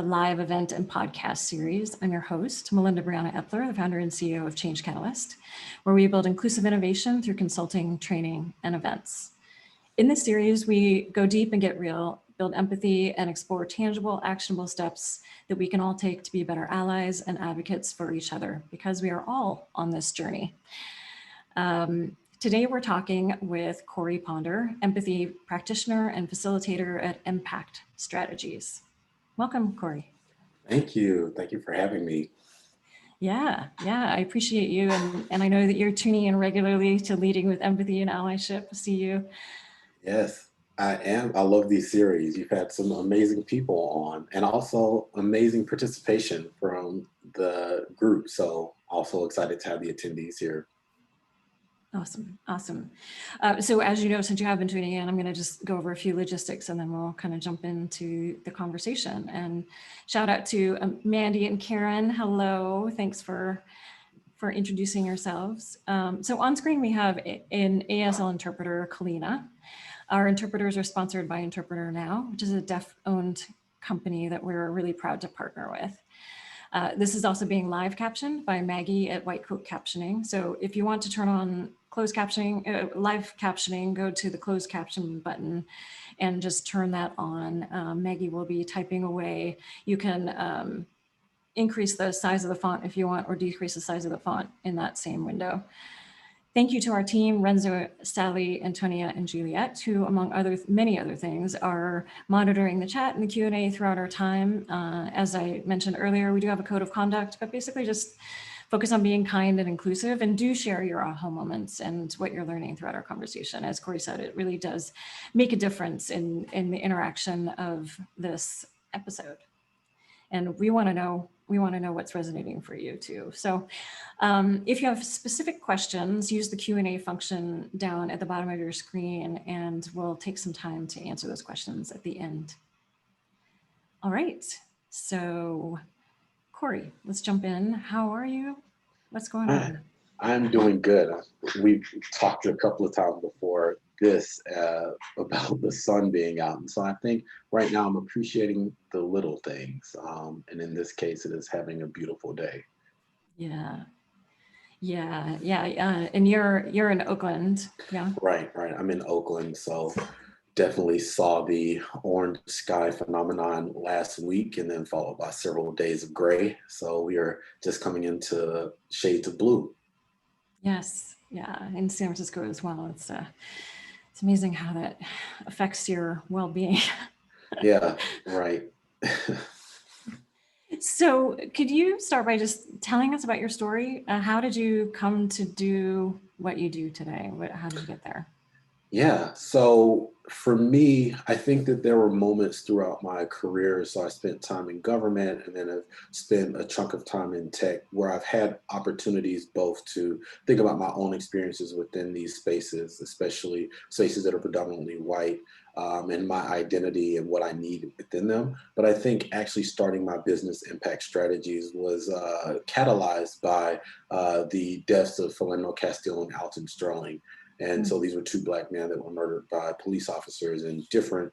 live event and podcast series. I'm your host, Melinda Briana Epler, the founder and CEO of Change Catalyst, where we build inclusive innovation through consulting, training, and events. In this series, we go deep and get real, build empathy, and explore tangible, actionable steps that we can all take to be better allies and advocates for each other, because we are all on this journey. Today, we're talking with Corey Ponder, empathy practitioner and facilitator at emPACT Strategies. Welcome, Corey. Thank you. Thank you for having me. Yeah, I appreciate you. And I know that you're tuning in regularly to Leading with Empathy and Allyship. See you. Yes, I am. I love these series. You've had some amazing people on and also amazing participation from the group. So also excited to have the attendees here. Awesome. So as you know, since you have been tuning in, I'm going to just go over a few logistics and then we'll kind of jump into the conversation. And shout out to Mandy and Karen. Hello. Thanks for introducing yourselves. So on screen, we have an ASL interpreter, Kalina. Our interpreters are sponsored by Interpreter Now, which is a deaf-owned company that we're really proud to partner with. This is also being live captioned by Maggie at White Coat Captioning. So if you want to turn on closed captioning, live captioning, go to the closed caption button and just turn that on. Maggie will be typing away. You can increase the size of the font if you want, or decrease the size of the font in that same window. Thank you to our team, Renzo, Sally, Antonia, and Juliet, who, among many other things, are monitoring the chat and the Q&A throughout our time. As I mentioned earlier, we do have a code of conduct, but basically just focus on being kind and inclusive, and do share your aha moments and what you're learning throughout our conversation. As Corey said, it really does make a difference in the interaction of this episode. And we want to know what's resonating for you too. So if you have specific questions, use the Q&A function down at the bottom of your screen, and we'll take some time to answer those questions at the end. All right, so Corey, let's jump in. How are you? What's going on? I'm doing good. We've talked a couple of times before this about the sun being out. And so I think right now I'm appreciating the little things. And in this case, it is having a beautiful day. Yeah. And you're in Oakland, yeah? Right. I'm in Oakland, so definitely saw the orange sky phenomenon last week, and then followed by several days of gray. So we are just coming into shades of blue. Yes, yeah, in San Francisco as well. It's amazing how that affects your well-being. Yeah, right. So could you start by just telling us about your story? How did you come to do what you do today? How did you get there? Yeah, so for me, I think that there were moments throughout my career. So I spent time in government, and then I've spent a chunk of time in tech, where I've had opportunities both to think about my own experiences within these spaces, especially spaces that are predominantly white, and my identity and what I need within them. But I think actually starting my business emPACT Strategies was catalyzed by the deaths of Philando, Castile, and Alton. And so these were two Black men that were murdered by police officers in different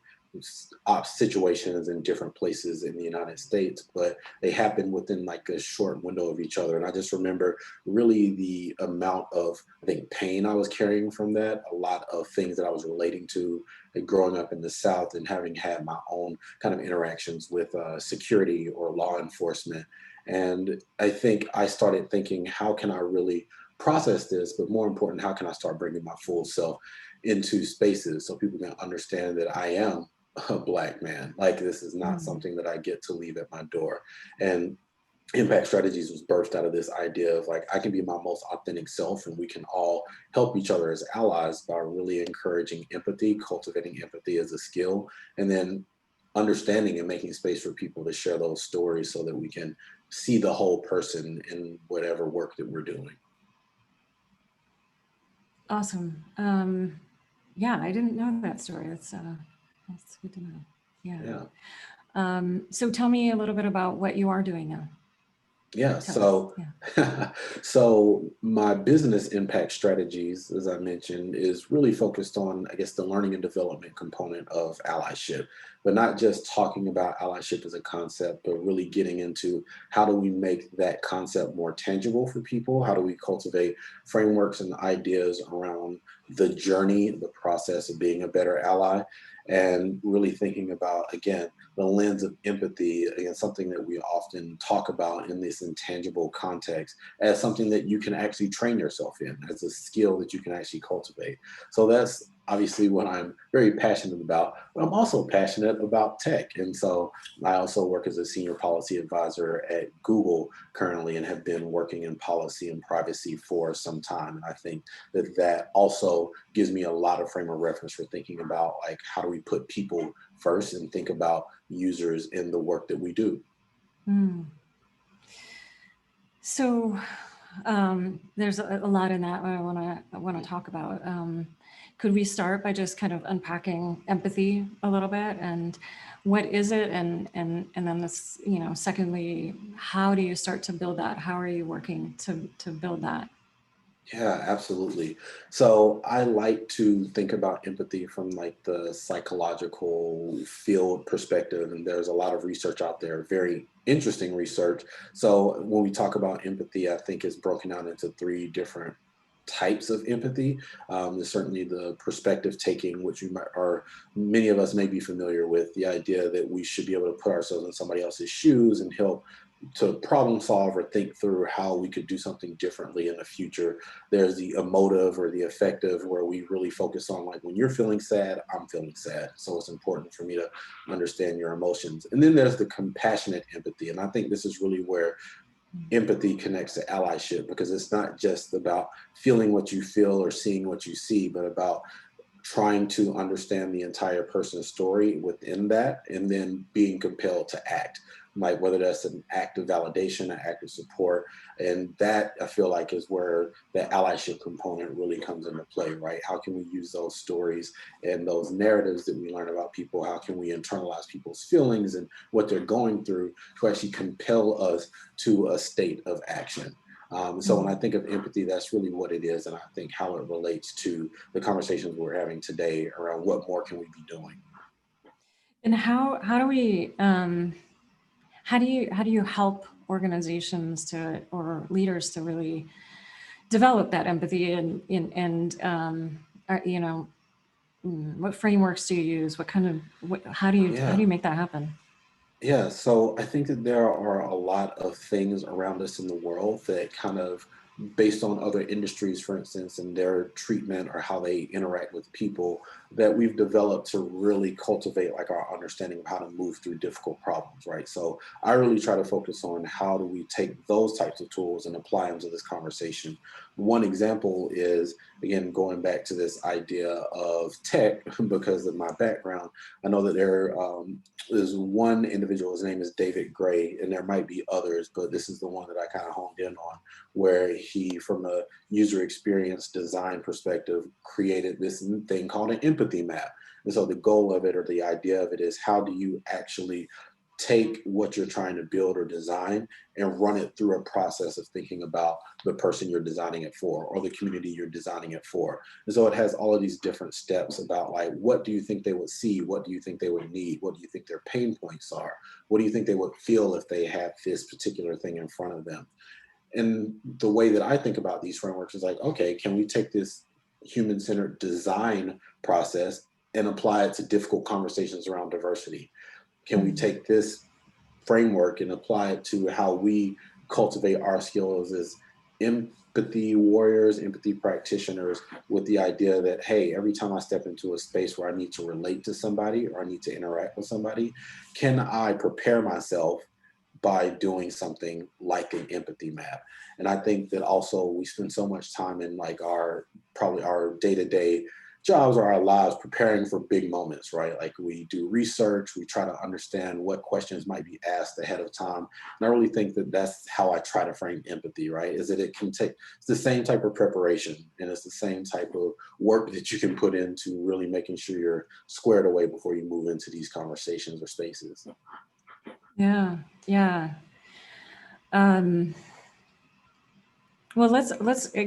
situations in different places in the United States, but they happened within like a short window of each other. And I just remember really the amount of, I think, pain I was carrying from that, a lot of things that I was relating to growing up in the South and having had my own kind of interactions with security or law enforcement. And I think I started thinking, how can I really process this, but more important, how can I start bringing my full self into spaces so people can understand that I am a Black man? Like, this is not something that I get to leave at my door. And emPACT Strategies was birthed out of this idea of like, I can be my most authentic self, and we can all help each other as allies by really encouraging empathy, cultivating empathy as a skill, and then understanding and making space for people to share those stories so that we can see the whole person in whatever work that we're doing. Awesome. Yeah, I didn't know that story. That's good to know. Yeah. So tell me a little bit about what you are doing now. Yeah, Tell us. so Yeah. so my business impact strategies, as I mentioned, is really focused on, I guess, the learning and development component of allyship, but not just talking about allyship as a concept, but really getting into how do we make that concept more tangible for people? How do we cultivate frameworks and ideas around the journey, the process of being a better ally, and really thinking about, again, the lens of empathy, again, something that we often talk about in this intangible context as something that you can actually train yourself in, as a skill that you can actually cultivate. So that's obviously what I'm very passionate about, but I'm also passionate about tech. And so I also work as a senior policy advisor at Google currently and have been working in policy and privacy for some time. And I think that that also gives me a lot of frame of reference for thinking about, like, how do we put people first and think about users in the work that we do. Mm. So there's a lot in that I want to talk about. Could we start by just kind of unpacking empathy a little bit, and what is it, and then this, you know, secondly, how do you start to build that? How are you working to build that? Yeah, absolutely. So I like to think about empathy from like the psychological field perspective, and there's a lot of research out there, very interesting research. So when we talk about empathy, I think it's broken down into three different types of empathy. There's certainly the perspective taking, which you might, or many of us may be familiar with, the idea that we should be able to put ourselves in somebody else's shoes and help to problem solve or think through how we could do something differently in the future. There's the emotive or the affective, where we really focus on, like, when you're feeling sad, I'm feeling sad, so it's important for me to understand your emotions. And then there's the compassionate empathy, and I think this is really where empathy connects to allyship, because it's not just about feeling what you feel or seeing what you see, but about trying to understand the entire person's story within that, and then being compelled to act, like whether that's an act of validation, an act of support. And that, I feel like, is where the allyship component really comes into play, right? How can we use those stories and those narratives that we learn about people? How can we internalize people's feelings and what they're going through to actually compel us to a state of action? So when I think of empathy, that's really what it is, and I think how it relates to the conversations we're having today around what more can we be doing. And how do we how do you help organizations to, or leaders to really develop that empathy, you know, what frameworks do you use? What kind of how do Yeah. you make that happen? Yeah, so I think that there are a lot of things around us in the world that kind of, based on other industries, for instance, and their treatment or how they interact with people, that we've developed to really cultivate like our understanding of how to move through difficult problems, right? So I really try to focus on how do we take those types of tools and apply them to this conversation. One example is, again, going back to this idea of tech, because of my background, I know that there's one individual, his name is David Gray, and there might be others, but this is the one that I kind of honed in on, where he, from a user experience design perspective, created this thing called an empathy map. And so the goal of it, or the idea of it, is how do you actually take what you're trying to build or design and run it through a process of thinking about the person you're designing it for, or the community you're designing it for. And so it has all of these different steps about, like, what do you think they would see? What do you think they would need? What do you think their pain points are? What do you think they would feel if they had this particular thing in front of them? And the way that I think about these frameworks is like, okay, can we take this human-centered design process and apply it to difficult conversations around diversity? Can we Mm. take this framework and apply it to how we cultivate our skills as empathy warriors, empathy practitioners, with the idea that, hey, every time I step into a space where I need to relate to somebody or I need to interact with somebody, can I prepare myself by doing something like an empathy map? And I think that also we spend so much time in like our, probably our day-to-day jobs or our lives preparing for big moments, right? Like, we do research, we try to understand what questions might be asked ahead of time. And I really think that that's how I try to frame empathy, right? Is that it can take, it's the same type of preparation, and it's the same type of work that you can put into really making sure you're squared away before you move into these conversations or spaces. Yeah, yeah. Well,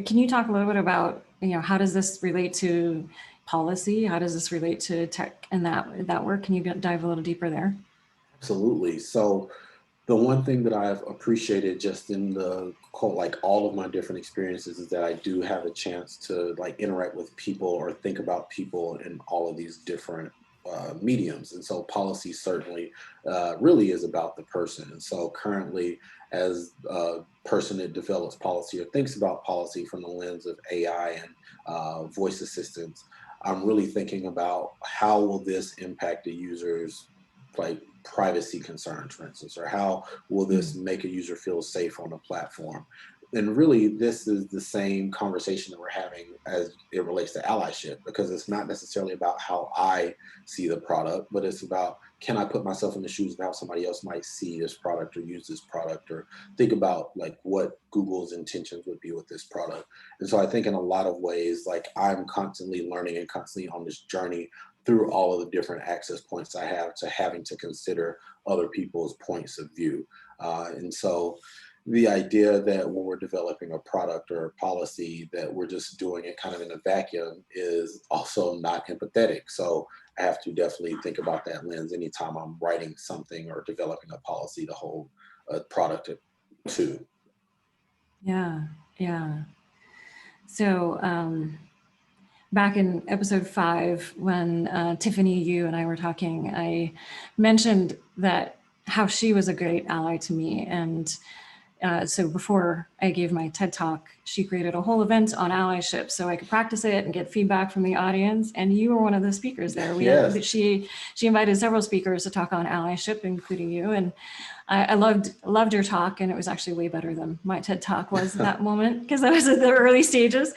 can you talk a little bit about, how does this relate to policy? How does this relate to tech and that work? Can you dive a little deeper there? Absolutely. So the one thing that I've appreciated just in the like all of my different experiences is that I do have a chance to like interact with people or think about people in all of these different mediums. And so policy certainly really is about the person. And so currently, as a person that develops policy or thinks about policy from the lens of AI and voice assistants, I'm really thinking about how will this impact the user's like privacy concerns, for instance, or how will this make a user feel safe on a platform? And really, this is the same conversation that we're having as it relates to allyship, because it's not necessarily about how I see the product, but it's about, can I put myself in the shoes of how somebody else might see this product or use this product, or think about like what Google's intentions would be with this product. And so I think in a lot of ways, like I'm constantly learning and constantly on this journey through all of the different access points I have to having to consider other people's points of view. And so the idea that when we're developing a product or a policy that we're just doing it kind of in a vacuum is also not empathetic. So I have to definitely think about that lens anytime I'm writing something or developing a policy to hold a product to. Yeah, yeah. So back in episode 5, when Tiffany, you and I were talking, I mentioned that how she was a great ally to me. And so before I gave my TED Talk, she created a whole event on allyship so I could practice it and get feedback from the audience. And you were one of the speakers there. Yes. She invited several speakers to talk on allyship, including you. And I loved your talk, and it was actually way better than my TED Talk was at that moment, because I was at the early stages.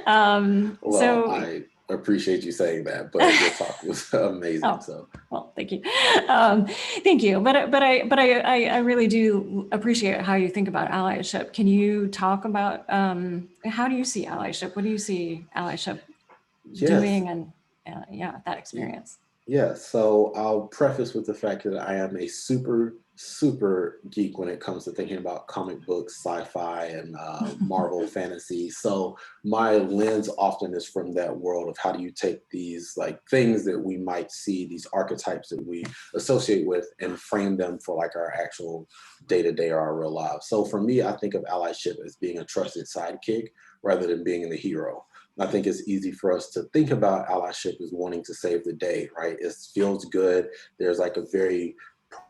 Well, I appreciate you saying that, but your talk was amazing. Oh, so, well, thank you. Thank you. But I really do appreciate how you think about allyship. Can you talk about how do you see allyship? What do you see allyship yes. doing, and yeah, that experience? Yeah, so I'll preface with the fact that I am a super geek when it comes to thinking about comic books, sci-fi, and Marvel fantasy. So my lens often is from that world of how do you take these like things that we might see, these archetypes that we associate with, and frame them for like our actual day-to-day or our real lives. So for me, I think of allyship as being a trusted sidekick rather than being the hero. I think it's easy for us to think about allyship as wanting to save the day, right? It feels good. There's like a very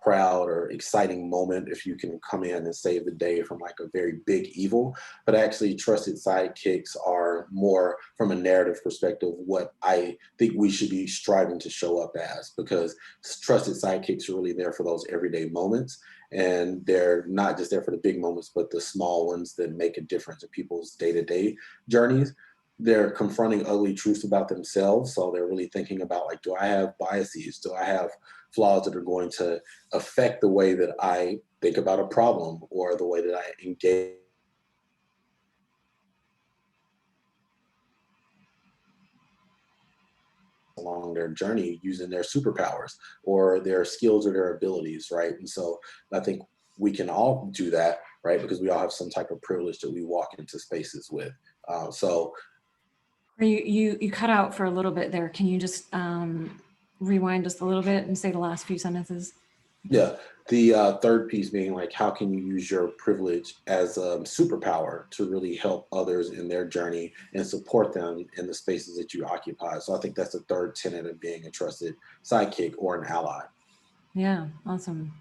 proud or exciting moment if you can come in and save the day from like a very big evil. But actually, trusted sidekicks are more from a narrative perspective what I think we should be striving to show up as, because trusted sidekicks are really there for those everyday moments. And they're not just there for the big moments, but the small ones that make a difference in people's day-to-day journeys. They're confronting ugly truths about themselves. So they're really thinking about like, do I have biases? Do I have flaws that are going to affect the way that I think about a problem or the way that I engage along their journey using their superpowers or their skills or their abilities, right? And so I think we can all do that, right? Because we all have some type of privilege that we walk into spaces with. So You cut out for a little bit there. Can you just rewind just a little bit and say the last few sentences? yeah, the third piece being like, how can you use your privilege as a superpower to really help others in their journey and support them in the spaces that you occupy? So I think that's the third tenet of being a trusted sidekick or an ally. Yeah, awesome.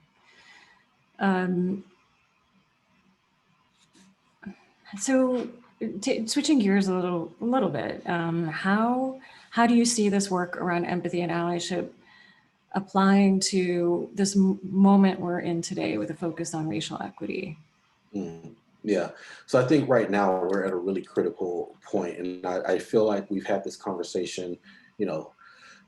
So switching gears a little bit, how do you see this work around empathy and allyship applying to this moment we're in today with a focus on racial equity? Yeah. So I think right now we're at a really critical point, and I feel like we've had this conversation, you know,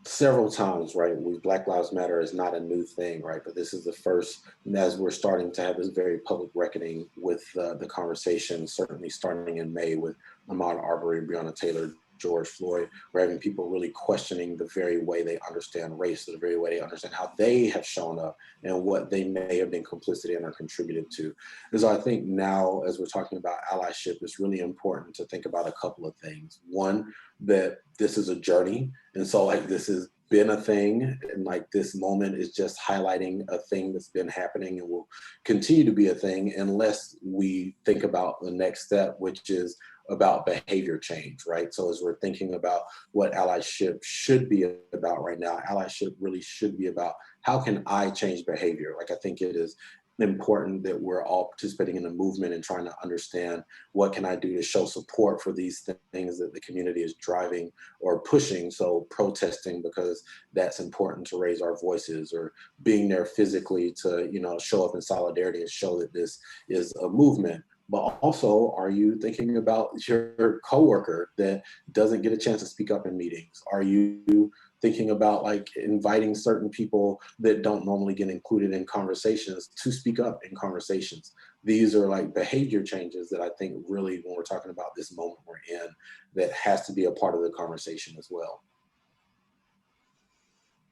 several times, right? Black Lives Matter is not a new thing, right? But this is the first, and as we're starting to have this very public reckoning with the conversation, certainly starting in May with Ahmaud Arbery and Breonna Taylor George Floyd, we're having people really questioning the very way they understand race, or the very way they understand how they have shown up and what they may have been complicit in or contributed to. And so I think now, as we're talking about allyship, it's really important to think about a couple of things. One, that this is a journey. And so like this has been a thing, and like this moment is just highlighting a thing that's been happening and will continue to be a thing unless we think about the next step, which is about behavior change, right? So as we're thinking about what allyship should be about right now, allyship really should be about how can I change behavior? Like I think it is important that we're all participating in the movement and trying to understand what can I do to show support for these things that the community is driving or pushing. So protesting because that's important to raise our voices, or being there physically to, you know, show up in solidarity and show that this is a movement. But also, are you thinking about your coworker that doesn't get a chance to speak up in meetings? Are you thinking about like inviting certain people that don't normally get included in conversations to speak up in conversations? These are like behavior changes that I think really, when we're talking about this moment we're in, that has to be a part of the conversation as well.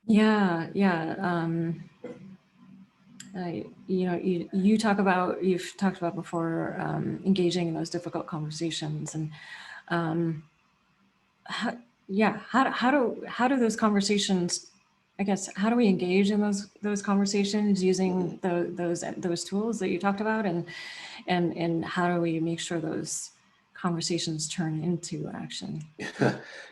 Yeah, yeah. You know, you've talked about before, engaging in those difficult conversations, and how do those conversations, I guess, how do we engage in those conversations using those tools that you talked about, and how do we make sure those conversations turn into action?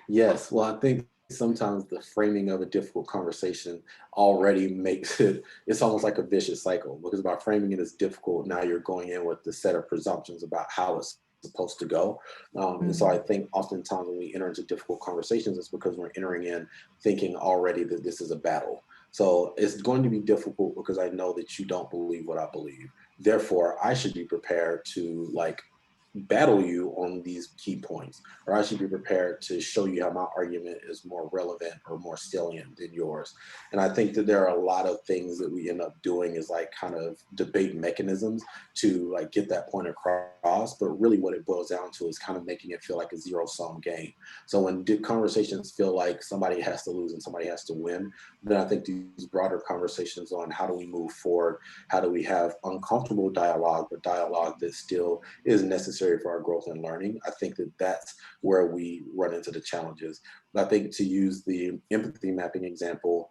Yes, well, I think sometimes the framing of a difficult conversation already makes it's almost like a vicious cycle, because by framing it as difficult, now you're going in with the set of presumptions about how it's supposed to go. And so I think oftentimes when we enter into difficult conversations, it's because we're entering in thinking already that this is a battle. So it's going to be difficult because I know that you don't believe what I believe. Therefore, I should be prepared to like battle you on these key points, or I should be prepared to show you how my argument is more relevant or more salient than yours. And I think that there are a lot of things that we end up doing is like kind of debate mechanisms to like get that point across. But really what it boils down to is kind of making it feel like a zero-sum game. So when conversations feel like somebody has to lose and somebody has to win, then I think these broader conversations on how do we move forward, how do we have uncomfortable dialogue, but dialogue that still is necessary for our growth and learning. I think that that's where we run into the challenges. But I think to use the empathy mapping example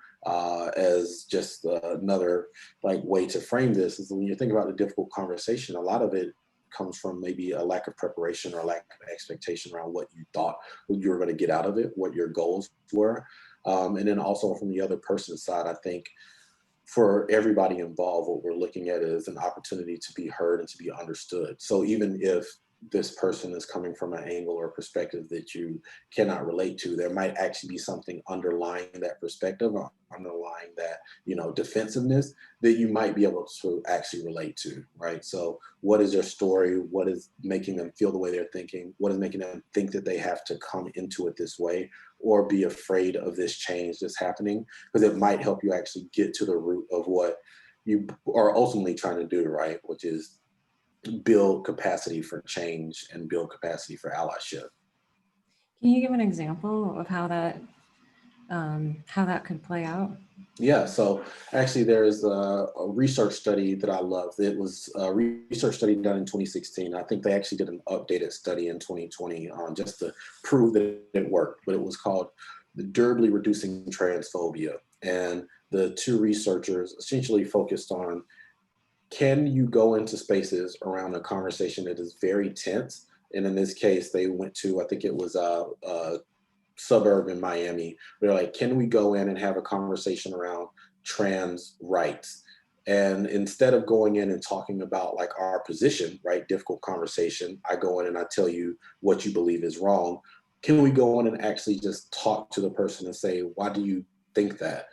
as just another like way to frame this is when you think about the difficult conversation, a lot of it comes from maybe a lack of preparation or a lack of expectation around what you thought you were going to get out of it, what your goals were. And then also from the other person's side, I think for everybody involved, what we're looking at is an opportunity to be heard and to be understood. So even if this person is coming from an angle or perspective that you cannot relate to, there might actually be something underlying that perspective or underlying that, you know, defensiveness that you might be able to actually relate to, right? So what is their story? What is making them feel the way they're thinking? What is making them think that they have to come into it this way or be afraid of this change that's happening? Because it might help you actually get to the root of what you are ultimately trying to do, right? Which is build capacity for change and build capacity for allyship. Can you give an example of how that could play out? Yeah, so actually there's a research study that I love. It was a research study done in 2016. I think they actually did an updated study in 2020 just to prove that it worked, but it was called the Durably Reducing Transphobia. And the two researchers essentially focused on, can you go into spaces around a conversation that is very tense? And in this case, they went to, I think it was a suburb in Miami. They're like, can we go in and have a conversation around trans rights? And instead of going in and talking about like our position, right, difficult conversation, I go in and I tell you what you believe is wrong. Can we go in and actually just talk to the person and say, why do you think that?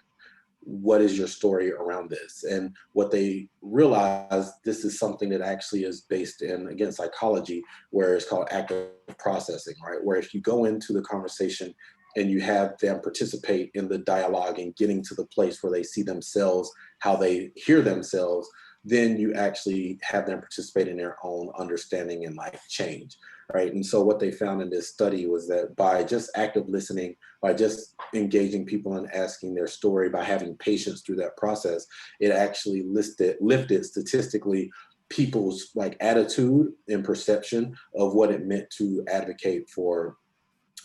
What is your story around this? And what they realized, this is something that actually is based in, again, psychology, where it's called active processing, right? Where if you go into the conversation and you have them participate in the dialogue and getting to the place where they see themselves, how they hear themselves, then you actually have them participate in their own understanding and life change, right? And so what they found in this study was that by just active listening, by just engaging people and asking their story, by having patience through that process, it actually lifted statistically people's like attitude and perception of what it meant to advocate for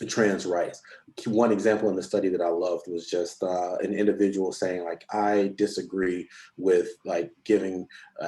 trans rights. One example in the study that I loved was just an individual saying like, I disagree with like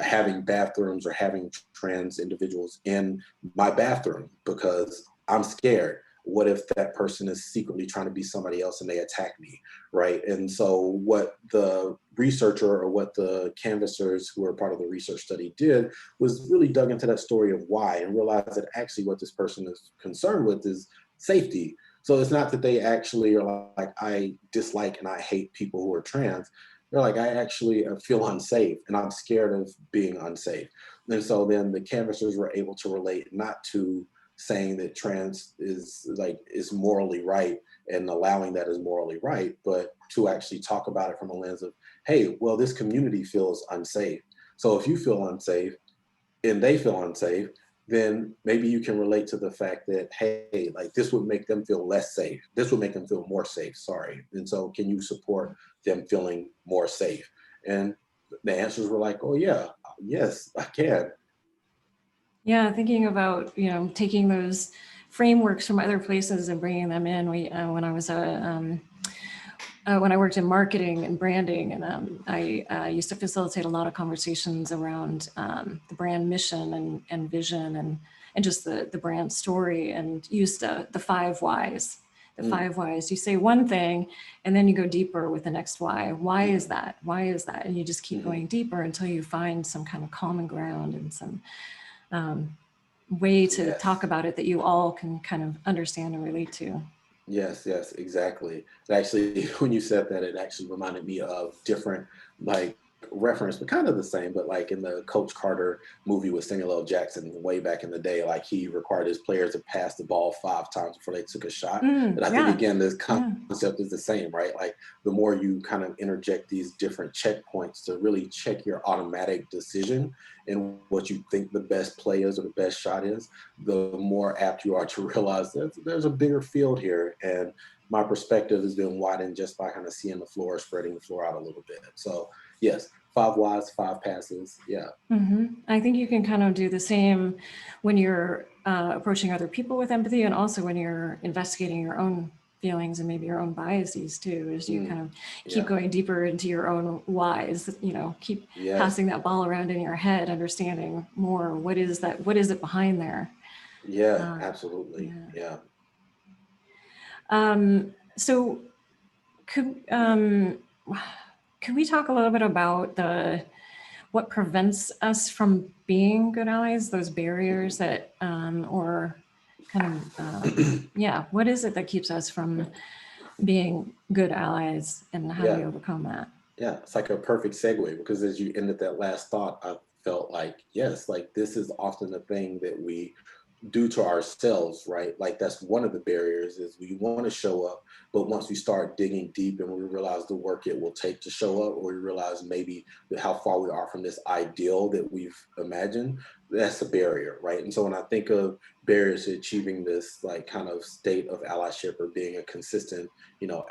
having bathrooms or having trans individuals in my bathroom because I'm scared. What if that person is secretly trying to be somebody else and they attack me, right? And so what the researcher or what the canvassers who are part of the research study did was really dug into that story of why and realized that actually what this person is concerned with is safety. So it's not that they actually are like, I dislike and I hate people who are trans. They're like, I actually feel unsafe and I'm scared of being unsafe. And so then the canvassers were able to relate not to saying that trans is morally right and allowing that as morally right, but to actually talk about it from a lens of, hey, well, this community feels unsafe. So if you feel unsafe and they feel unsafe, then maybe you can relate to the fact that, hey, like this would make them feel less safe. This would make them feel more safe, sorry. And so can you support them feeling more safe? And the answers were like, oh yeah, yes, I can. Yeah, thinking about, taking those frameworks from other places and bringing them in. When I worked in marketing and branding, and I used to facilitate a lot of conversations around the brand mission and vision and just the brand story, and used the 5 whys. The 5 whys. You say one thing, and then you go deeper with the next why. Why is that? Why is that? And you just keep going deeper until you find some kind of common ground and some way to talk about it that you all can kind of understand and relate to. Yes, exactly. Actually, when you said that, it actually reminded me of different like reference, but kind of the same. But like in the Coach Carter movie with Samuel L. Jackson way back in the day, like he required his players to pass the ball 5 times before they took a shot. And I think again, this concept is the same, right? Like the more you kind of interject these different checkpoints to really check your automatic decision and what you think the best play is or the best shot is, the more apt you are to realize that there's a bigger field here. And my perspective has been widened just by kind of seeing the floor, spreading the floor out a little bit. So yes, 5 whys, 5 passes. Yeah. I think you can kind of do the same when you're approaching other people with empathy, and also when you're investigating your own feelings and maybe your own biases too, as you kind of keep going deeper into your own whys, keep passing that ball around in your head, understanding more what is it behind there. Yeah, absolutely. Yeah. So could we talk a little bit about what prevents us from being good allies, those barriers that, or kind of, what is it that keeps us from being good allies, and how do we overcome that? Yeah, it's like a perfect segue, because as you ended that last thought, I felt like, yes, like this is often the thing that we do to ourselves, right? Like that's one of the barriers, is we want to show up, but once we start digging deep and we realize the work it will take to show up, or we realize maybe how far we are from this ideal that we've imagined, that's a barrier, right? And so when I think of barriers to achieving this like kind of state of allyship or being a consistent,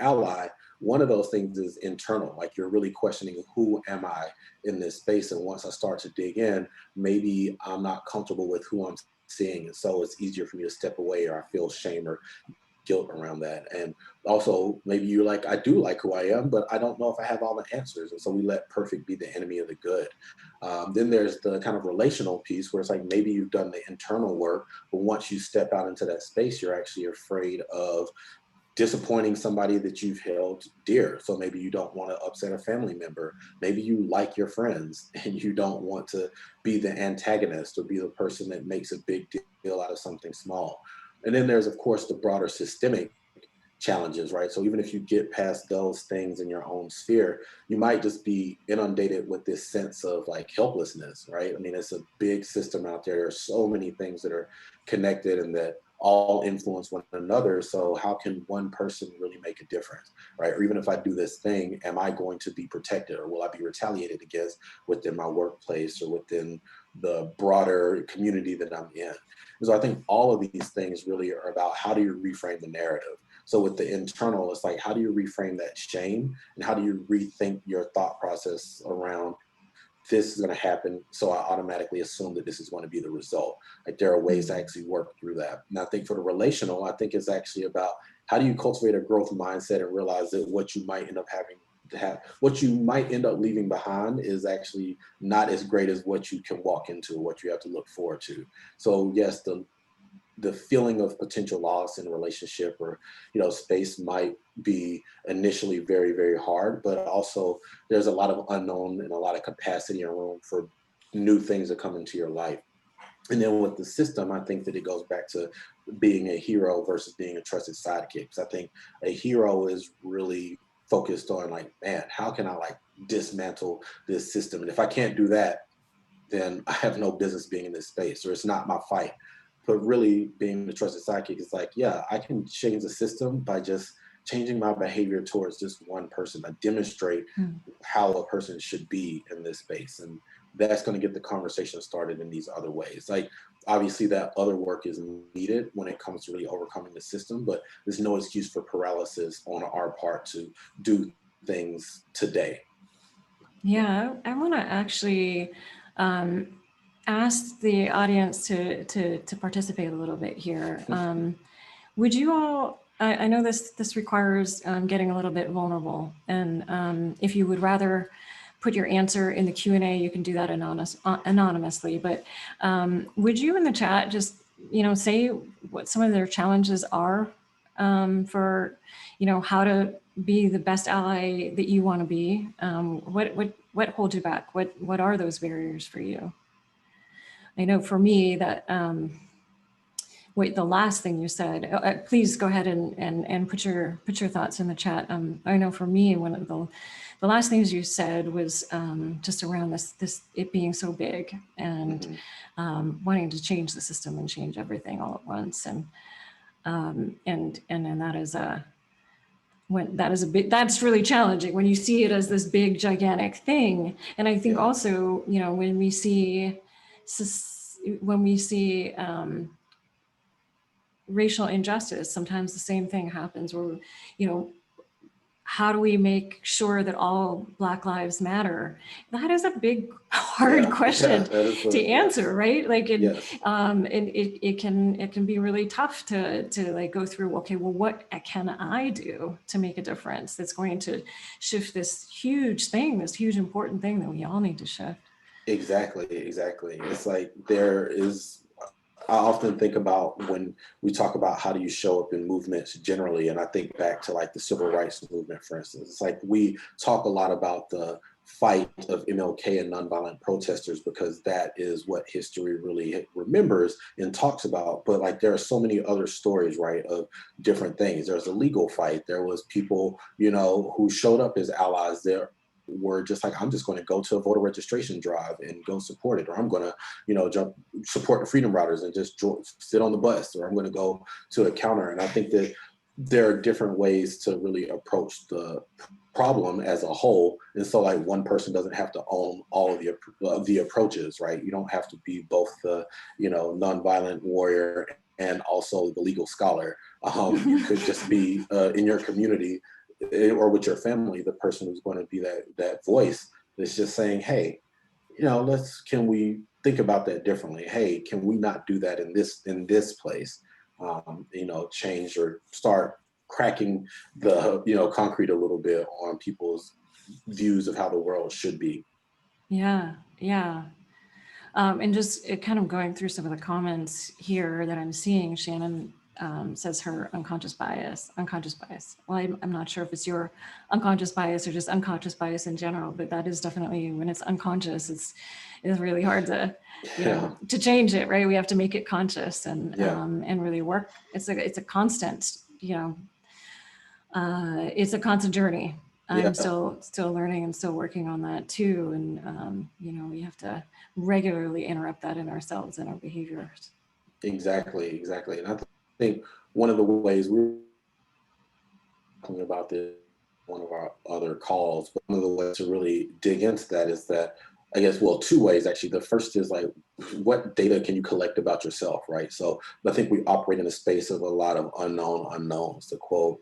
ally, one of those things is internal. Like you're really questioning, who am I in this space? And once I start to dig in, maybe I'm not comfortable with who I'm seeing, and so it's easier for me to step away, or I feel shame or guilt around that. And also maybe you're like, I do like who I am, but I don't know if I have all the answers, and so we let perfect be the enemy of the good. Then there's the kind of relational piece, where it's like maybe you've done the internal work, but once you step out into that space, you're actually afraid of disappointing somebody that you've held dear. So maybe you don't want to upset a family member. Maybe you like your friends and you don't want to be the antagonist or be the person that makes a big deal out of something small. And then there's, of course, the broader systemic challenges, right? So even if you get past those things in your own sphere, you might just be inundated with this sense of like helplessness, right? I mean, it's a big system out there. There's so many things that are connected and that all influence one another. So how can one person really make a difference, right? Or even if I do this thing, am I going to be protected, or will I be retaliated against within my workplace or within the broader community that I'm in? And so I think all of these things really are about how do you reframe the narrative. So with the internal, it's like, how do you reframe that shame, and how do you rethink your thought process around this is going to happen, so I automatically assume that this is going to be the result. Like, there are ways to actually work through that. And I think for the relational, I think it's actually about how do you cultivate a growth mindset and realize that what you might end up having to have, what you might end up leaving behind is actually not as great as what you can walk into, what you have to look forward to. So yes, the feeling of potential loss in a relationship or, you know, space might be initially very, very hard, but also there's a lot of unknown and a lot of capacity and room for new things to come into your life. And then with the system, I think that it goes back to being a hero versus being a trusted sidekick. 'Cause I think a hero is really focused on, like, man, how can I like dismantle this system? And if I can't do that, then I have no business being in this space, or it's not my fight. But really being the trusted sidekick is like, yeah, I can change the system by just changing my behavior towards just one person. I demonstrate how a person should be in this space. And that's going to get the conversation started in these other ways. Like, obviously that other work is needed when it comes to really overcoming the system, but there's no excuse for paralysis on our part to do things today. Yeah, I want to actually ask the audience to participate a little bit here. Would you all, I know this requires getting a little bit vulnerable, and if you would rather put your answer in the Q&A, you can do that anonymously, but would you in the chat just, you know, say what some of their challenges are for, you know, how to be the best ally that you want to be? What holds you back? What are those barriers for you? I know for me that, wait, the last thing you said, please go ahead and put your thoughts in the chat. I know for me, one of the last things you said was just around this it being so big and wanting to change the system and change everything all at once. And that is that's really challenging when you see it as this big gigantic thing. And I think also, you know, when we see racial injustice, sometimes the same thing happens where, you know, how do we make sure that all Black lives matter? That is a big, hard question to answer, right? Like, it can be really tough to like go through, okay, well, what can I do to make a difference that's going to shift this huge thing, this huge important thing that we all need to shift? Exactly. It's like I often think about when we talk about how do you show up in movements generally, and I think back to like the civil rights movement, for instance. It's like we talk a lot about the fight of MLK and nonviolent protesters because that is what history really remembers and talks about. But like, there are so many other stories, right, of different things. There's a legal fight. There was people, you know, who showed up as allies. There were just like, I'm just going to go to a voter registration drive and go support it, or I'm going to, you know, support the Freedom Riders and just sit on the bus, or I'm going to go to a counter. And I think that there are different ways to really approach the problem as a whole. And so like, one person doesn't have to own all of the approaches, right? You don't have to be both the, you know, nonviolent warrior and also the legal scholar. You could just be in your community or with your family, the person who's going to be that voice that's just saying, hey, you know, can we think about that differently? Hey, can we not do that in this place? You know, change or start cracking the, you know, concrete a little bit on people's views of how the world should be. Yeah. And just kind of going through some of the comments here that I'm seeing, Shannon says her unconscious bias. Well, I'm not sure if it's your unconscious bias or just unconscious bias in general, but that is definitely, when it's unconscious, it's really hard to, you know, to change it, right? We have to make it conscious and really work. It's a constant, you know, it's a constant journey. I'm still learning and still working on that too. And, you know, we have to regularly interrupt that in ourselves and our behaviors. Exactly. And think one of the ways we're talking about this, one of our other calls, but one of the ways to really dig into that is that, I guess, well, two ways actually. The first is like, what data can you collect about yourself, right? So I think we operate in a space of a lot of unknown unknowns, to quote,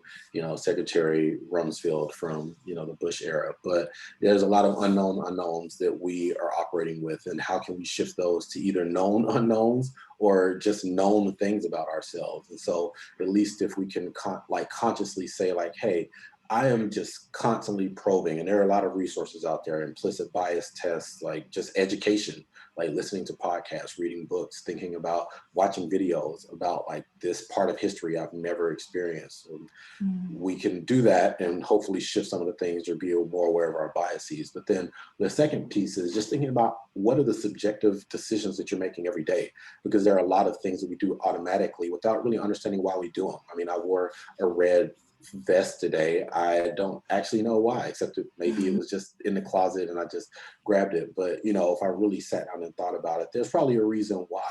Secretary Rumsfeld from, the Bush era. But there's a lot of unknown unknowns that we are operating with, and how can we shift those to either known unknowns or just known things about ourselves? And so at least if we can consciously say like, hey, I am just constantly probing, and there are a lot of resources out there, implicit bias tests, like just education, like listening to podcasts, reading books, thinking about watching videos about like this part of history I've never experienced. We can do that and hopefully shift some of the things or be more aware of our biases. But then the second piece is just thinking about what are the subjective decisions that you're making every day, because there are a lot of things that we do automatically without really understanding why we do them. I mean, I wore a red vest today. I don't actually know why, except that maybe it was just in the closet and I just grabbed it. But if I really sat down and thought about it, there's probably a reason why.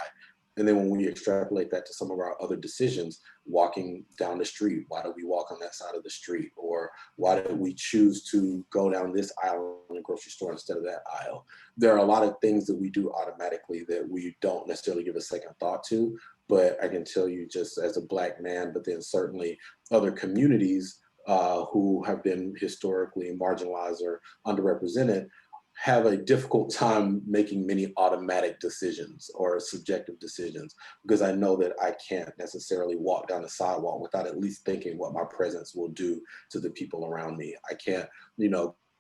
And then when we extrapolate that to some of our other decisions, walking down the street, why do we walk on that side of the street? Or why did we choose to go down this aisle in the grocery store instead of that aisle? There are a lot of things that we do automatically that we don't necessarily give a second thought to. But I can tell you, just as a Black man, but then certainly other communities who have been historically marginalized or underrepresented, have a difficult time making many automatic decisions or subjective decisions, because I know that I can't necessarily walk down the sidewalk without at least thinking what my presence will do to the people around me. I can't,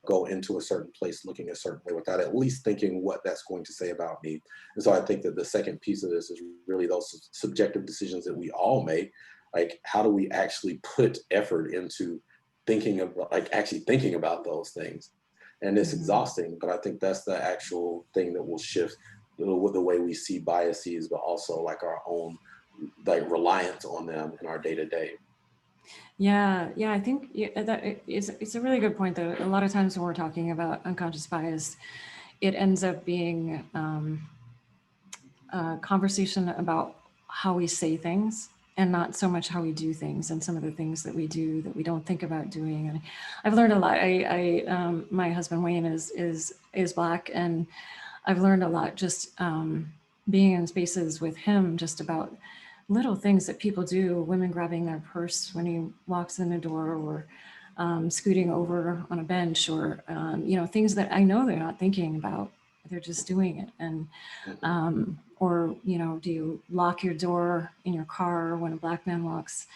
go into a certain place looking a certain way without at least thinking what that's going to say about me. And so I think that the second piece of this is really those subjective decisions that we all make. Like, how do we actually put effort into thinking about, actually thinking about those things? And it's exhausting, but I think that's the actual thing that will shift the way we see biases, but also like our own reliance on them in our day to day. Yeah, I think it's a really good point, though. A lot of times when we're talking about unconscious bias, it ends up being a conversation about how we say things and not so much how we do things, and some of the things that we do that we don't think about doing. And I've learned a lot. My husband Wayne is Black, and I've learned a lot just being in spaces with him, just about little things that people do, women grabbing their purse when he walks in the door, or scooting over on a bench, or things that I know they're not thinking about, they're just doing it. And or do you lock your door in your car when a Black man walks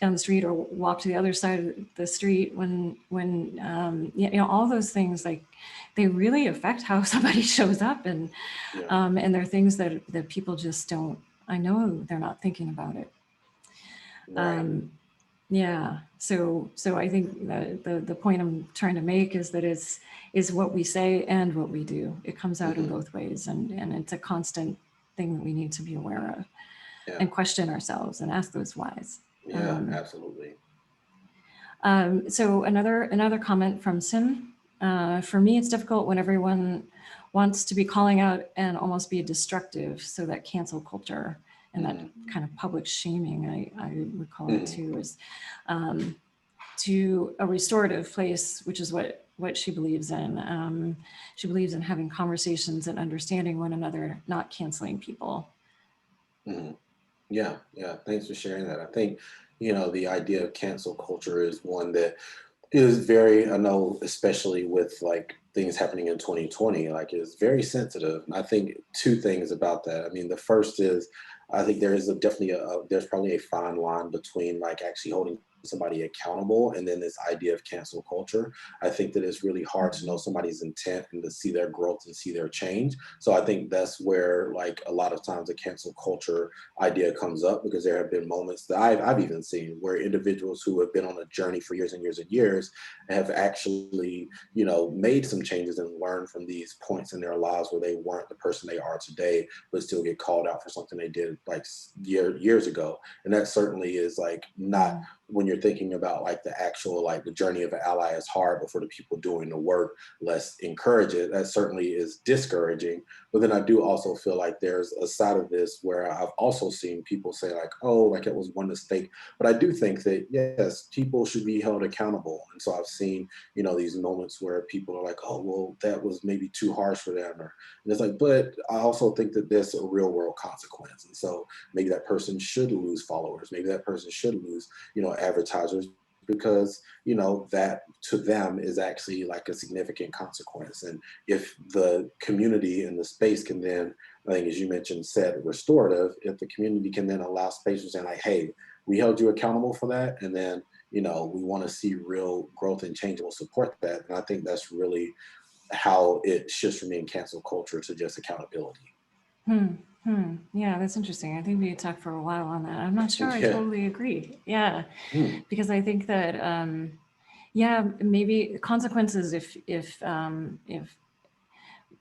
down the street, or walk to the other side of the street when all those things, like, they really affect how somebody shows up. And and they're things that people just don't, I know they're not thinking about it. Right. So I think the point I'm trying to make is that is what we say and what we do. It comes out in both ways, and it's a constant thing that we need to be aware of, and question ourselves and ask those whys. Absolutely. So another comment from Sim. For me, it's difficult when everyone wants to be calling out and almost be destructive. So that cancel culture and that kind of public shaming, I would call it too, is to a restorative place, which is what she believes in. She believes in having conversations and understanding one another, not canceling people. Yeah. Thanks for sharing that. I think, the idea of cancel culture is one that is very, I know, especially with like things happening in 2020, like, is very sensitive. And I think two things about that. I mean, the first is, I think there is there's probably a fine line between like actually holding somebody accountable and then this idea of cancel culture. I think that it's really hard to know somebody's intent and to see their growth and see their change. So I think that's where like a lot of times the cancel culture idea comes up, because there have been moments that I've even seen where individuals who have been on a journey for years and years and years have actually, made some changes and learned from these points in their lives where they weren't the person they are today, but still get called out for something they did like years ago. And that certainly is like not when you're thinking about like the actual, like the journey of an ally is hard, but for the people doing the work, let's encourage it. That certainly is discouraging. But then I do also feel like there's a side of this where I've also seen people say like, oh, like it was one mistake. But I do think that, yes, people should be held accountable. And so I've seen, you know, these moments where people are like, oh, well, that was maybe too harsh for them. And it's like, but I also think that there's a real world consequence. And so maybe that person should lose followers. Maybe that person should lose, you know, advertisers, because, you know, that to them is actually like a significant consequence. And if the community and the space can then, I think, as you mentioned, said restorative, if the community can then allow space for saying like, hey, we held you accountable for that. And then, you know, we want to see real growth and change, and we'll support that. And I think that's really how it shifts from being cancel culture to just accountability. Yeah, that's interesting. I think we talked for a while on that. I'm not sure I Yeah. totally agree. Yeah, Hmm. because I think that yeah, maybe consequences if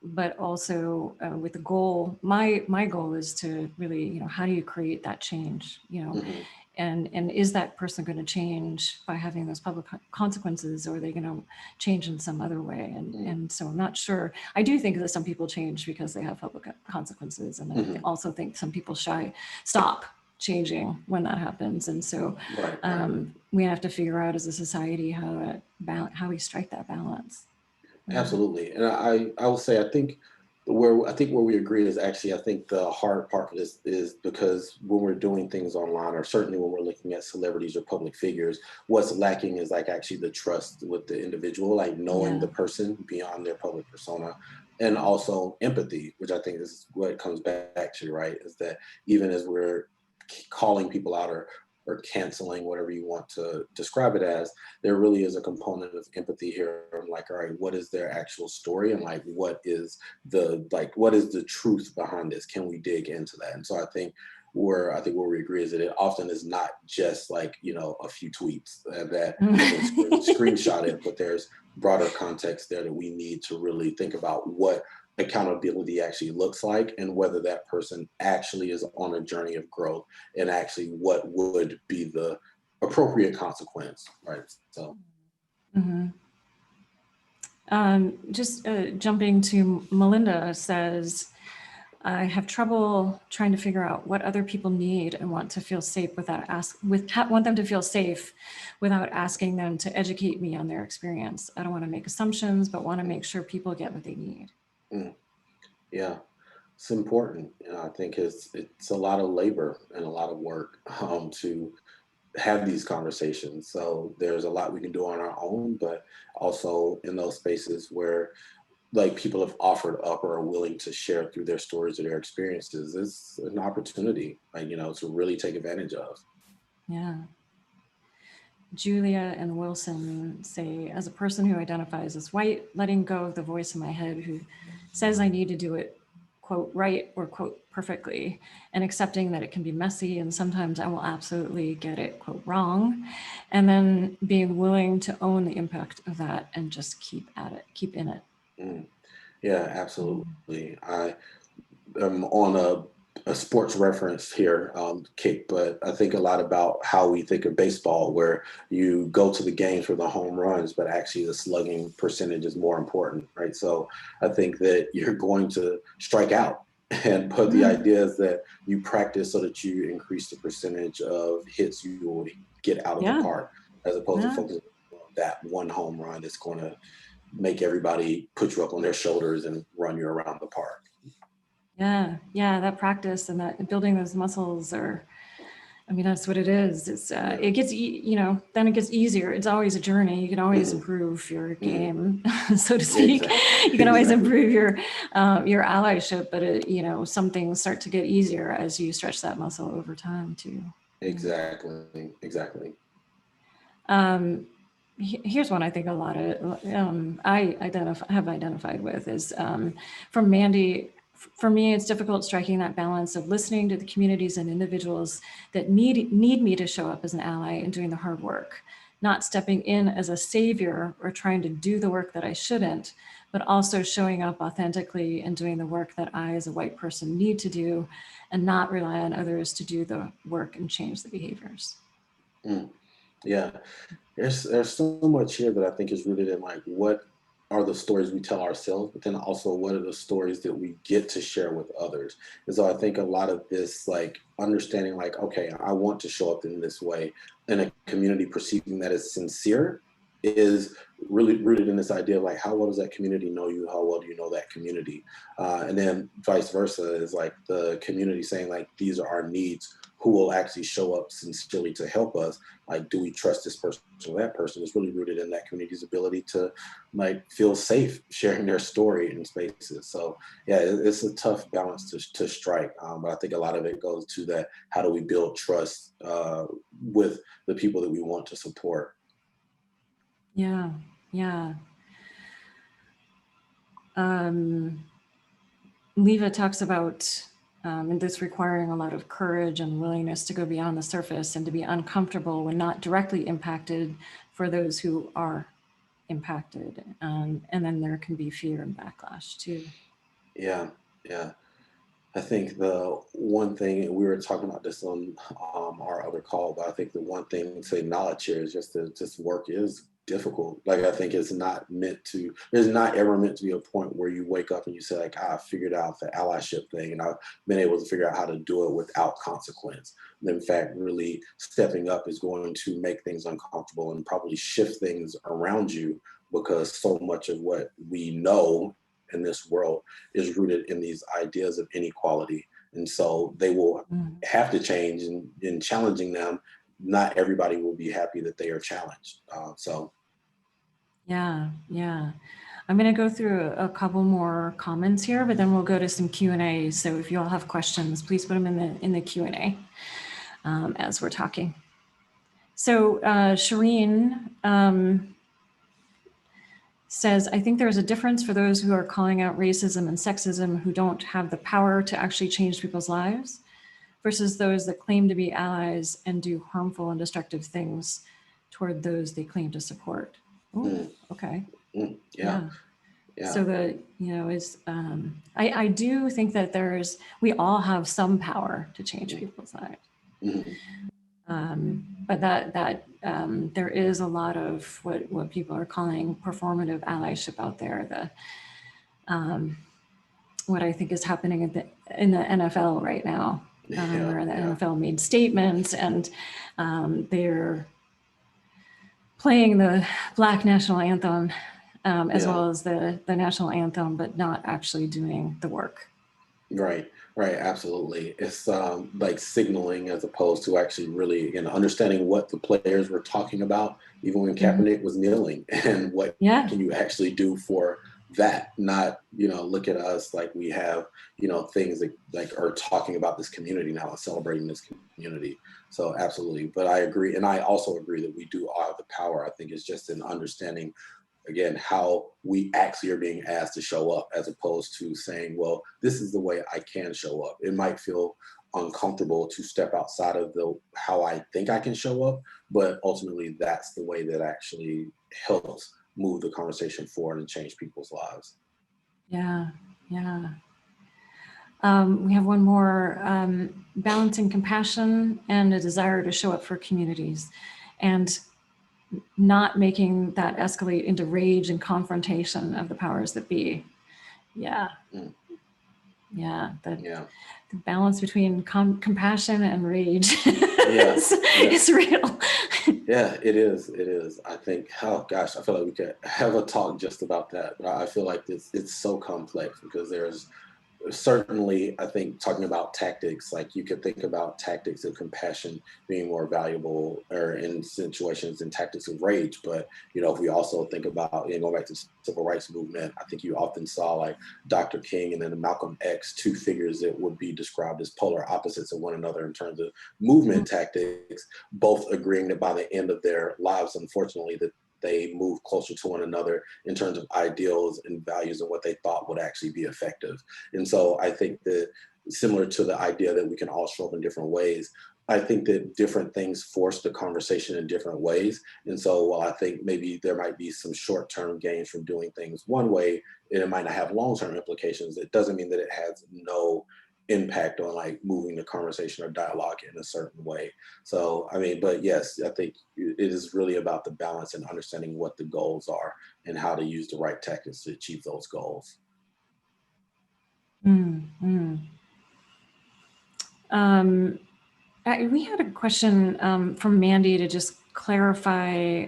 but also with the goal. My goal is to really, you know, how do you create that change? You know, Hmm. and is that person going to change by having those public consequences, or are they going to change in some other way? And so I'm not sure. I do think that some people change because they have public consequences, and I Hmm. also think some people stop changing when that happens. And so Right, right. we have to figure out as a society how we strike that balance. Absolutely. And I will say, I think where we agree is actually, I think the hard part of this is because when we're doing things online, or certainly when we're looking at celebrities or public figures, what's lacking is like actually the trust with the individual, like knowing Yeah. the person beyond their public persona, and also empathy, which I think is what it comes back to, right? Is that even as we're calling people out, or canceling, whatever you want to describe it as, there really is a component of empathy here. I'm like, all right, what is their actual story, and like what is the truth behind this? Can we dig into that? And so I think where we agree is that it often is not just like, you know, a few tweets that have been screenshotted, but there's broader context there that we need to really think about what accountability actually looks like, and whether that person actually is on a journey of growth, and actually what would be the appropriate consequence, right? So, Mhm. Just jumping to Melinda says, I have trouble trying to figure out what other people need and want to feel safe want them to feel safe without asking them to educate me on their experience. I don't want to make assumptions, but want to make sure people get what they need. mm, yeah, it's important. You know, I think it's a lot of labor and a lot of work to have these conversations. So there's a lot we can do on our own, but also in those spaces where like people have offered up or are willing to share through their stories or their experiences, is an opportunity, like, you know, to really take advantage of. Yeah. Julia and Wilson say, as a person who identifies as white, letting go of the voice in my head who says I need to do it, quote, right or quote, perfectly, and accepting that it can be messy and sometimes I will absolutely get it, quote, wrong. And then being willing to own the impact of that and just keep at it, keep in it. Mm. Yeah, absolutely. I am on a sports reference here, kick, but I think a lot about how we think of baseball, where you go to the games for the home runs, but actually the slugging percentage is more important, right? So I think that you're going to strike out. And but the Mm, idea is that you practice so that you increase the percentage of hits you will get out of the yeah, park, as opposed to yeah. focusing on that one home run that's going to make everybody put you up on their shoulders and run you around the park. Yeah, yeah, that practice and that building those muscles are, I mean, that's what it is. Yeah. It gets, then it gets easier. It's always a journey. You can always Hmm. improve your Hmm. game, so to speak. Exactly. You can always Exactly. improve your allyship, but some things start to get easier as you stretch that muscle over time too. Exactly. Exactly. Um, Here's one I think a lot of have identified with is from Mandy. For me, it's difficult striking that balance of listening to the communities and individuals that need me to show up as an ally and doing the hard work, not stepping in as a savior or trying to do the work that I shouldn't, but also showing up authentically and doing the work that I as a white person need to do, and not rely on others to do the work and change the behaviors. Mm. Yeah. There's so much here that I think is rooted in like what are the stories we tell ourselves, but then also what are the stories that we get to share with others. And so I think a lot of this like understanding like, okay, I want to show up in this way, and a community perceiving that as sincere is really rooted in this idea of like how well does that community know you, how well do you know that community, and then vice versa is like the community saying like these are our needs, who will actually show up sincerely to help us, like do we trust this person or that person, is really rooted in that community's ability to like feel safe sharing their story in spaces. So yeah, it's a tough balance to strike, but I think a lot of it goes to that, how do we build trust with the people that we want to support. Yeah, yeah. Um, Leva talks about and this requiring a lot of courage and willingness to go beyond the surface and to be uncomfortable when not directly impacted for those who are impacted. And then there can be fear and backlash too. Yeah, yeah. I think the one thing, and we were talking about this on our other call, but I think the one thing to acknowledge here is just that just work is difficult. Like I think it's not meant to, there's not ever meant to be a point where you wake up and you say like, I figured out the allyship thing and I've been able to figure out how to do it without consequence. And in fact, really stepping up is going to make things uncomfortable and probably shift things around you, because so much of what we know in this world is rooted in these ideas of inequality. And so they will Mm. have to change, and in challenging them, not everybody will be happy that they are challenged. So Yeah, yeah. I'm going to go through a couple more comments here, but then we'll go to some Q&A. So if you all have questions, please put them in the Q&A as we're talking. So Shireen says, I think there's a difference for those who are calling out racism and sexism who don't have the power to actually change people's lives versus those that claim to be allies and do harmful and destructive things toward those they claim to support. Oh, mm, okay. yeah, Yeah. yeah. So I do think that we all have some power to change people's lives. Mhm. But there is a lot of what people are calling performative allyship out there. What I think is happening in the NFL right now, Yeah, where the yeah, NFL made statements and they're playing the Black national anthem as yeah. well as the national anthem, but not actually doing the work. Right, right, absolutely. It's like signaling as opposed to actually really, again, understanding what the players were talking about, even when Mhm. Kaepernick was kneeling, and what Yeah. can you actually do for that? Not, look at us like we have, things that like are talking about this community now and celebrating this community. So absolutely. But I agree. And I also agree that we do all have the power. I think it's just in understanding again how we actually are being asked to show up, as opposed to saying, well, this is the way I can show up. It might feel uncomfortable to step outside of the how I think I can show up, but ultimately that's the way that actually helps move the conversation forward and change people's lives. Yeah. Yeah. We have one more, balancing compassion and a desire to show up for communities and not making that escalate into rage and confrontation of the powers that be. Yeah. Mm, Yeah. yeah, The balance between compassion and rage yeah, yeah. is real. Yeah, it is. It is. I think, oh gosh, I feel like we could have a talk just about that. But I feel like it's so complex because there's certainly, I think, talking about tactics, like you could think about tactics of compassion being more valuable or in situations and tactics of rage. But, if we also think about, going back to the civil rights movement, I think you often saw like Dr. King and then Malcolm X, two figures that would be described as polar opposites of one another in terms of movement tactics, both agreeing that by the end of their lives, unfortunately, that they move closer to one another in terms of ideals and values and what they thought would actually be effective. And so I think that similar to the idea that we can all show up in different ways, I think that different things force the conversation in different ways. And so while I think maybe there might be some short-term gains from doing things one way, and it might not have long-term implications, it doesn't mean that it has no impact on like moving the conversation or dialogue in a certain way. So, I mean, but yes, I think it is really about the balance and understanding what the goals are and how to use the right tactics to achieve those goals. We had a question from Mandy to just clarify.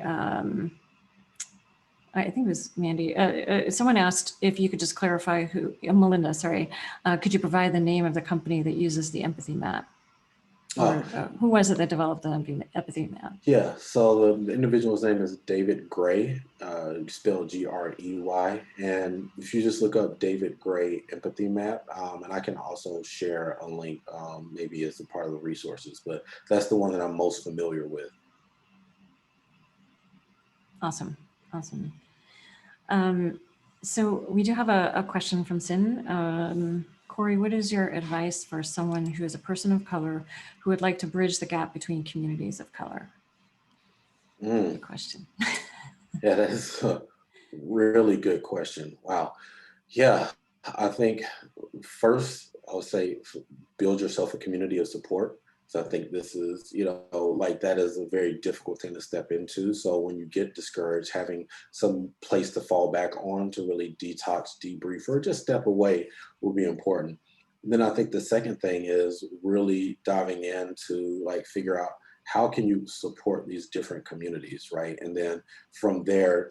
I think it was Mandy. Someone asked if you could just clarify who, Melinda, sorry. Could you provide the name of the company that uses the empathy map? Or who was it that developed the empathy map? Yeah, so the individual's name is David Gray, spelled Grey. And if you just look up David Gray empathy map, and I can also share a link maybe as a part of the resources, but that's the one that I'm most familiar with. Awesome, awesome. So we do have a question from Sin. Corey, what is your advice for someone who is a person of color who would like to bridge the gap between communities of color? Good question. Yeah, that is a really good question. Wow. Yeah, I think first I would say build yourself a community of support. So I think this is, like that is a very difficult thing to step into. So when you get discouraged, having some place to fall back on to really detox, debrief, or just step away will be important. And then I think the second thing is really diving in to like figure out how can you support these different communities, right? And then from there,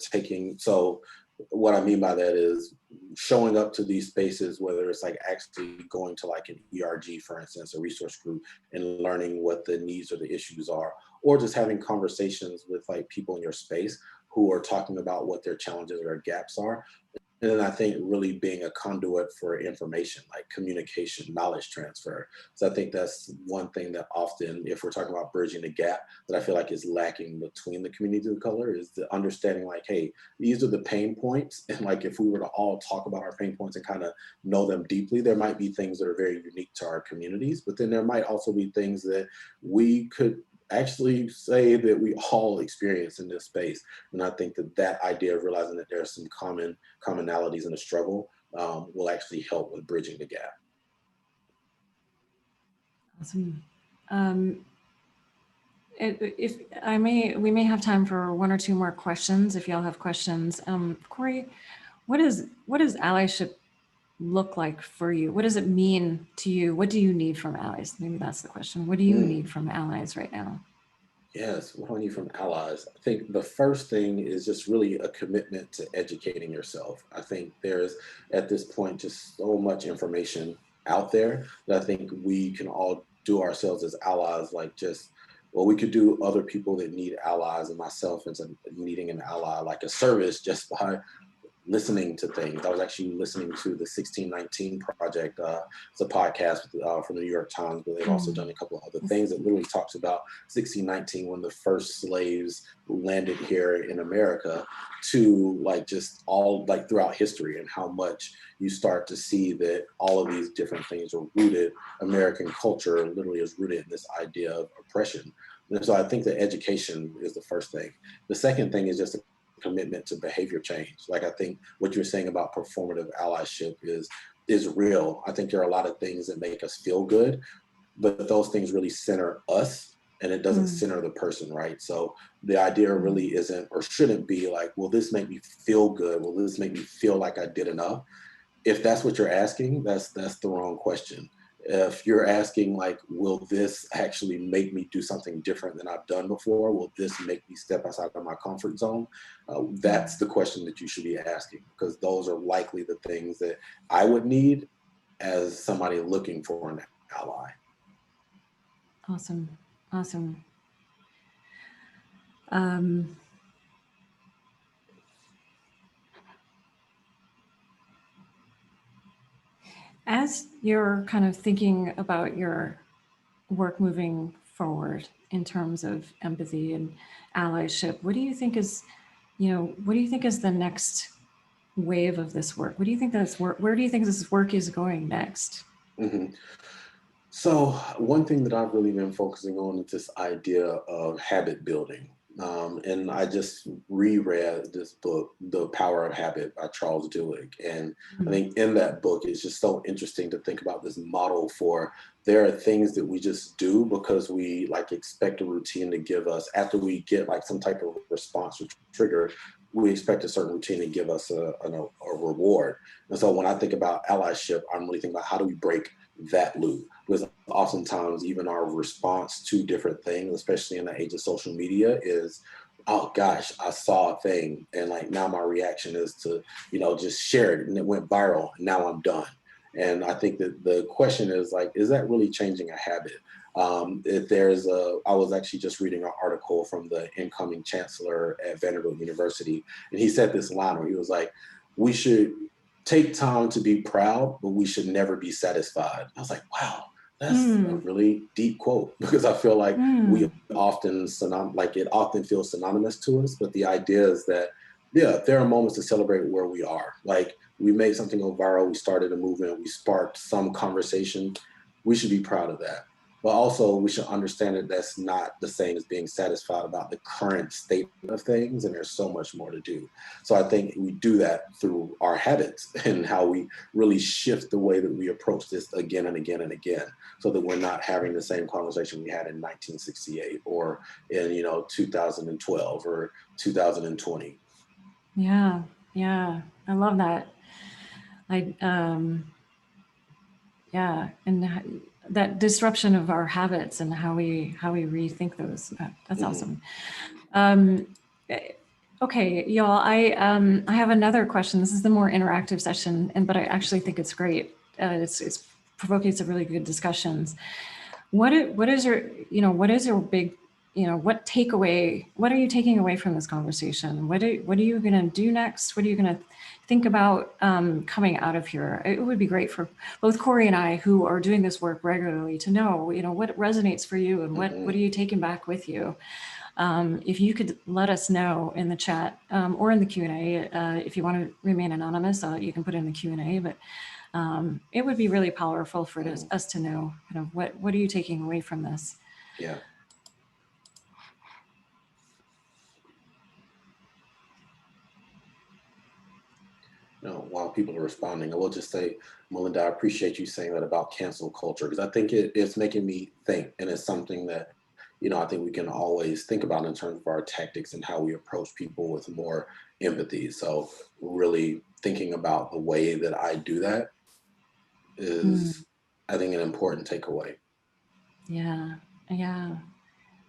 so what I mean by that is showing up to these spaces, whether it's like actually going to like an ERG, for instance, a resource group, and learning what the needs or the issues are, or just having conversations with like people in your space who are talking about what their challenges or gaps are. And then I think really being a conduit for information, like communication, knowledge transfer. So I think that's one thing that often, if we're talking about bridging the gap, that I feel like is lacking between the communities of color is the understanding like, hey, these are the pain points. And like, if we were to all talk about our pain points and kind of know them deeply, there might be things that are very unique to our communities, but then there might also be things that we could actually say that we all experience in this space. And I think that idea of realizing that there are some commonalities in the struggle will actually help with bridging the gap. Awesome. If I may, we may have time for one or two more questions if y'all have questions. Corey, what does allyship look like for you? What does it mean to you? What do you need from allies? Maybe that's the question. What do you need from allies right now? Yes, what do I need from allies? I think the first thing is just really a commitment to educating yourself. I think there's at this point just so much information out there that I think we can all do ourselves as allies, like just, well, we could do other people that need allies and myself as needing an ally, like a service just by listening to things. I was actually listening to the 1619 Project. It's a podcast from the New York Times, but they've also done a couple of other things that literally talks about 1619 when the first slaves landed here in America to like just all like throughout history and how much you start to see that all of these different things are rooted. American culture literally is rooted in this idea of oppression. And so I think that education is the first thing. The second thing is just a commitment to behavior change. Like I think what you're saying about performative allyship is real. I think there are a lot of things that make us feel good, but those things really center us and it doesn't center the person, right? So the idea really isn't or shouldn't be like, will this make me feel good? Will this make me feel like I did enough? If that's what you're asking, that's the wrong question. If you're asking like, will this actually make me do something different than I've done before? Will this make me step outside of my comfort zone? That's the question that you should be asking, because those are likely the things that I would need as somebody looking for an ally. Awesome. Awesome. As you're kind of thinking about your work moving forward in terms of empathy and allyship, what do you think is, what do you think is the next wave of this work? What do you think that's work? Where do you think this work is going next? So one thing that I've really been focusing on is this idea of habit building. And I just reread this book, The Power of Habit by Charles Duhigg. And I think in that book, it's just so interesting to think about this model for there are things that we just do because we like expect a routine to give us, after we get like some type of response or trigger, we expect a certain routine to give us a reward. And so when I think about allyship, I'm really thinking about how do we break that loop? Because oftentimes even our response to different things, especially in the age of social media, is, oh gosh, I saw a thing and like now my reaction is to, just share it and it went viral and now I'm done. And I think that the question is like, is that really changing a habit? If I was actually just reading an article from the incoming chancellor at Vanderbilt University, and he said this line where he was like, we should take time to be proud, but we should never be satisfied. I was like, wow, that's a really deep quote, because I feel like we often it often feels synonymous to us. But the idea is that, yeah, there are moments to celebrate where we are. Like we made something go viral, we started a movement, we sparked some conversation. We should be proud of that. But also we should understand that that's not the same as being satisfied about the current state of things. And there's so much more to do. So I think we do that through our habits and how we really shift the way that we approach this again and again and again, so that we're not having the same conversation we had in 1968 or in 2012 or 2020. Yeah, I love that. Yeah, and that disruption of our habits and how we rethink those. That's awesome. Okay, y'all. I have another question. This is the more interactive session, but I actually think it's great. It's provoking some really good discussions. What is your big, what takeaway? What are you taking away from this conversation? What are you going to do next? What are you going to think about coming out of here? It would be great for both Corey and I, who are doing this work regularly, to know, what resonates for you and what are you taking back with you. If you could let us know in the chat or in the Q&A, if you want to remain anonymous, you can put it in the Q&A, but it would be really powerful for us to know kind of what are you taking away from this? Yeah. While people are responding, I will just say, Melinda, I appreciate you saying that about cancel culture, because I think it's making me think, and it's something that, I think we can always think about in terms of our tactics and how we approach people with more empathy. So really thinking about the way that I do that is, I think, an important takeaway. Yeah.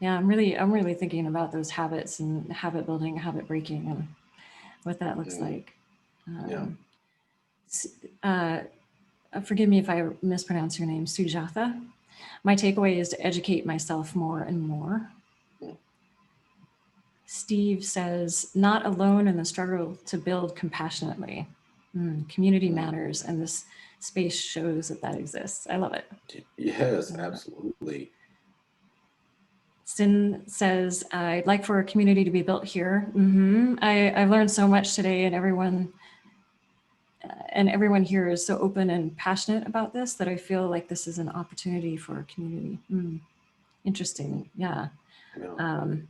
I'm really thinking about those habits and habit building, habit breaking, and what that looks like. Forgive me if I mispronounce your name, Sujatha. My takeaway is to educate myself more and more. Steve says, not alone in the struggle to build compassionately. Community matters, and this space shows that exists. I love it. Yes, absolutely. Sin says, I'd like for a community to be built here. I've learned so much today, and everyone here is so open and passionate about this that I feel like this is an opportunity for a community. Interesting. Yeah.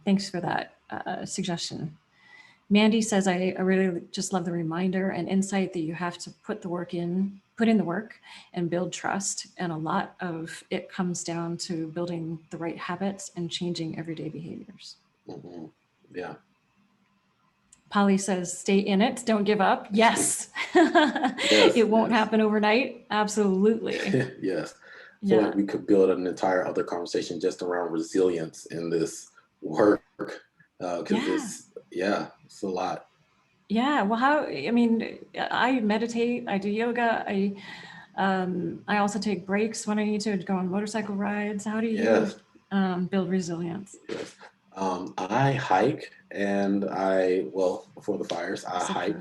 Thanks for that suggestion. Mandy says, I really just love the reminder and insight that you have to put in the work and build trust. And a lot of it comes down to building the right habits and changing everyday behaviors. Yeah. Polly says, stay in it, don't give up. Yes. It won't happen overnight. Absolutely. Yes. I feel like we could build an entire other conversation just around resilience in this work. Because it's a lot. Yeah. Well, I meditate, I do yoga. I also take breaks when I need to go on motorcycle rides. How do you build resilience? Yes. I hike, and before the fires, I hike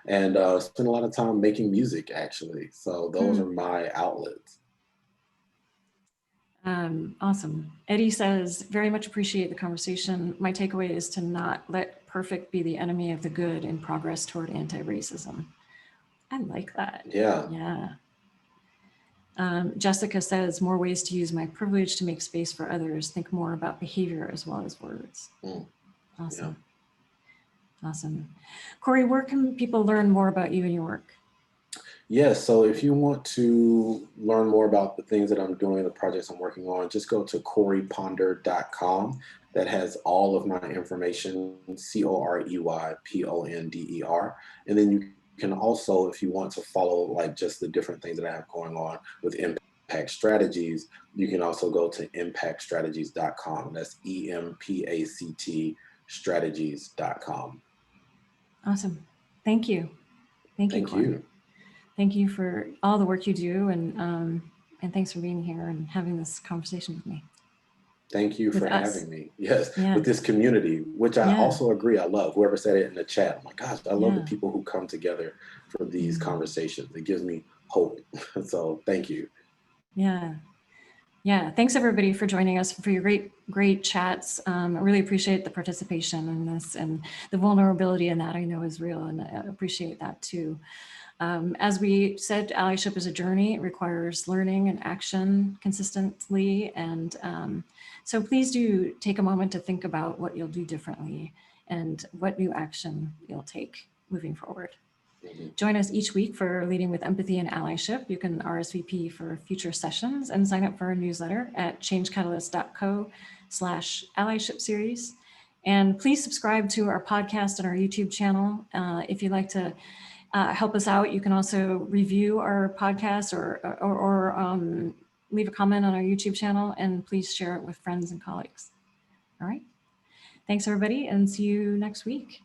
and spend a lot of time making music, actually. So those are my outlets. Awesome. Eddie says, very much appreciate the conversation. My takeaway is to not let perfect be the enemy of the good in progress toward anti-racism. I like that. Yeah. Jessica says, more ways to use my privilege to make space for others. Think more about behavior as well as words. Awesome. Awesome. Corey, where can people learn more about you and your work? Yes, so if you want to learn more about the things that I'm doing, the projects I'm working on, just go to coreyponder.com. That has all of my information, COREYPONDER. And then you can also, if you want to follow like just the different things that I have going on with emPACT strategies, you can also go to empactstrategies.com. That's EMPACT strategies.com. Awesome. Thank you. Thank you, Thank Corey. you. Thank you for all the work you do, and thanks for being here and having this conversation with me. Thank you With for us. having me. Yes, Yeah. with this community, which I Yeah. also agree I love. Whoever said it in the chat, I'm like, gosh, I love the Yeah. people who come together for these Mm. conversations. It gives me hope. So thank you. Yeah. Yeah. Thanks everybody for joining us, for your great chats. I really appreciate the participation in this, and the vulnerability in that I know is real, and I appreciate that too. As we said, allyship is a journey. It requires learning and action consistently. And so please do take a moment to think about what you'll do differently and what new action you'll take moving forward. Join us each week for Leading with Empathy and Allyship. You can RSVP for future sessions and sign up for our newsletter at changecatalyst.co/allyship series. And please subscribe to our podcast and our YouTube channel. If you'd like to help us out, you can also review our podcast or leave a comment on our YouTube channel, and please share it with friends and colleagues. All right. Thanks everybody, and see you next week.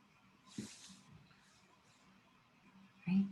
All right.